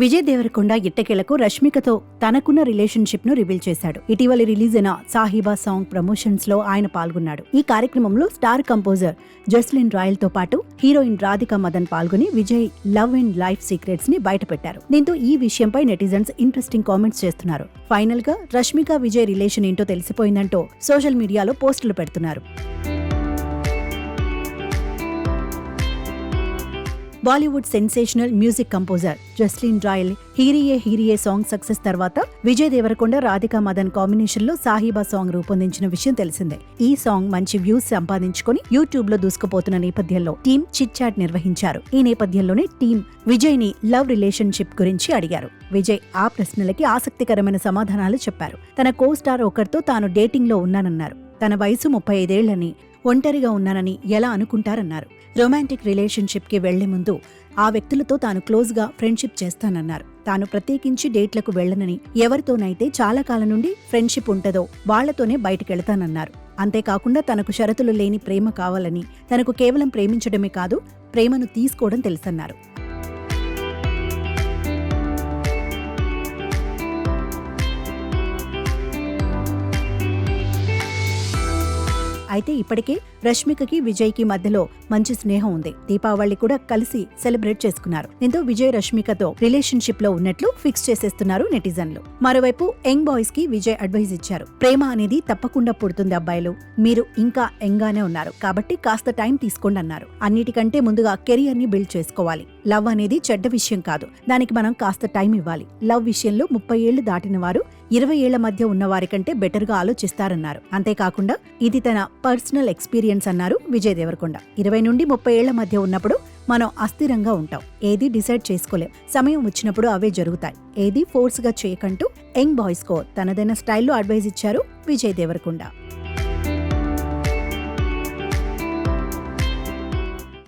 విజయ్ దేవరకొండ ఇట్టకేలకు రష్మికతో తనకున్న రిలేషన్షిప్ ను రివీల్ చేశాడు. ఇటీవల రిలీజ్ అయిన సాహిబా సాంగ్ ప్రమోషన్స్ లో ఆయన పాల్గొన్నాడు. ఈ కార్యక్రమంలో స్టార్ కంపోజర్ జస్లిన్ రాయల్ తో పాటు హీరోయిన్ రాధికా మదన్ పాల్గొని Vijay love and life secrets ని బయటపెట్టారు. దీంతో ఈ విషయంపై నెటిజన్స్ ఇంట్రెస్టింగ్ కామెంట్స్ చేస్తున్నారు. ఫైనల్ గా రష్మిక విజయ్ రిలేషన్ ఏంటో తెలిసిపోయిందంటూ సోషల్ మీడియాలో పోస్టులు పెడుతున్నారు. Bollywood sensational music composer Jasleen Royal Heeriye Heeriye song success తర్వాత విజయ్ దేవరకొండ రాధికా మదన్ కాంబినేషన్ లో సాహిబా సాంగ్ రూపొందించిన విషయం తెలిసిందే. ఈ సాంగ్ మంచి వ్యూస్ సంపాదించుకుని యూట్యూబ్ లో దూసుకుపోతున్న నేపథ్యంలో టీం చిట్ చాట్ నిర్వహించారు. ఈ నేపథ్యంలోనే టీం విజయ్ ని లవ్ రిలేషన్షిప్ గురించి అడిగారు. విజయ్ ఆ ప్రశ్నలకి ఆసక్తికరమైన సమాధానాలు చెప్పారు. తన కో స్టార్ ఒకరితో తాను డేటింగ్ లో ఉన్నానన్నారు. తన వయసు 35 ఏళ్లని, ఒంటరిగా ఉన్నానని ఎలా అనుకుంటారన్నారు. రొమాంటిక్ రిలేషన్షిప్ కి వెళ్లే ముందు ఆ వ్యక్తులతో తాను క్లోజ్ గా ఫ్రెండ్షిప్ చేస్తానన్నారు. తాను ప్రత్యేకించి డేట్లకు వెళ్లనని, ఎవరితోనైతే చాలా కాలం నుండి ఫ్రెండ్షిప్ ఉంటదో వాళ్లతోనే బయటకెళ్తానన్నారు. అంతేకాకుండా తనకు షరతులు లేని ప్రేమ కావాలని, తనకు కేవలం ప్రేమించడమే కాదు ప్రేమను తీసుకోవడం తెలుసన్నారు. అయితే ఇప్పటికే రష్మికకి విజయ్ కి మధ్యలో మంచి స్నేహం ఉంది. దీపావళి కూడా కలిసి సెలబ్రేట్ చేసుకున్నారు. దీంతో విజయ్ రష్మికతో రిలేషన్షిప్ లో ఉన్నట్లు ఫిక్స్ చేసేస్తున్నారు నెటిజన్లు. మరోవైపు యంగ్ బాయ్స్ కి విజయ్ అడ్వైజ్ ఇచ్చారు. ప్రేమ అనేది తప్పకుండా పుడుతుంది అబ్బాయిలు, మీరు ఇంకా యంగ్ గానే ఉన్నారు కాబట్టి కాస్త టైం తీసుకోండి అన్నారు. అన్నిటికంటే ముందుగా కెరియర్ ని బిల్డ్ చేసుకోవాలి. లవ్ అనేది చెడ్డ విషయం కాదు, దానికి మనం కాస్త టైం ఇవ్వాలి. లవ్ విషయంలో 30 ఏళ్లు దాటిన వారు 20 ఏళ్ల మధ్య ఉన్న వారి కంటే బెటర్ గా ఆలోచిస్తారన్నారు. అంతేకాకుండా ఇది తన పర్సనల్ ఎక్స్పీరియన్స్ అన్నారు విజయ్ దేవరకొండ. 20 నుండి 30 ఏళ్ల మధ్య ఉన్నప్పుడు మనం అస్థిరంగా ఉంటాం, ఏది డిసైడ్ చేసుకోలేం, సమయం వచ్చినప్పుడు అవే జరుగుతాయి, ఏది ఫోర్స్ గా చేయకంటూ యంగ్ బాయ్స్ కో తనదైన స్టైల్లో అడ్వైజ్ ఇచ్చారు విజయ్ దేవరకొండ.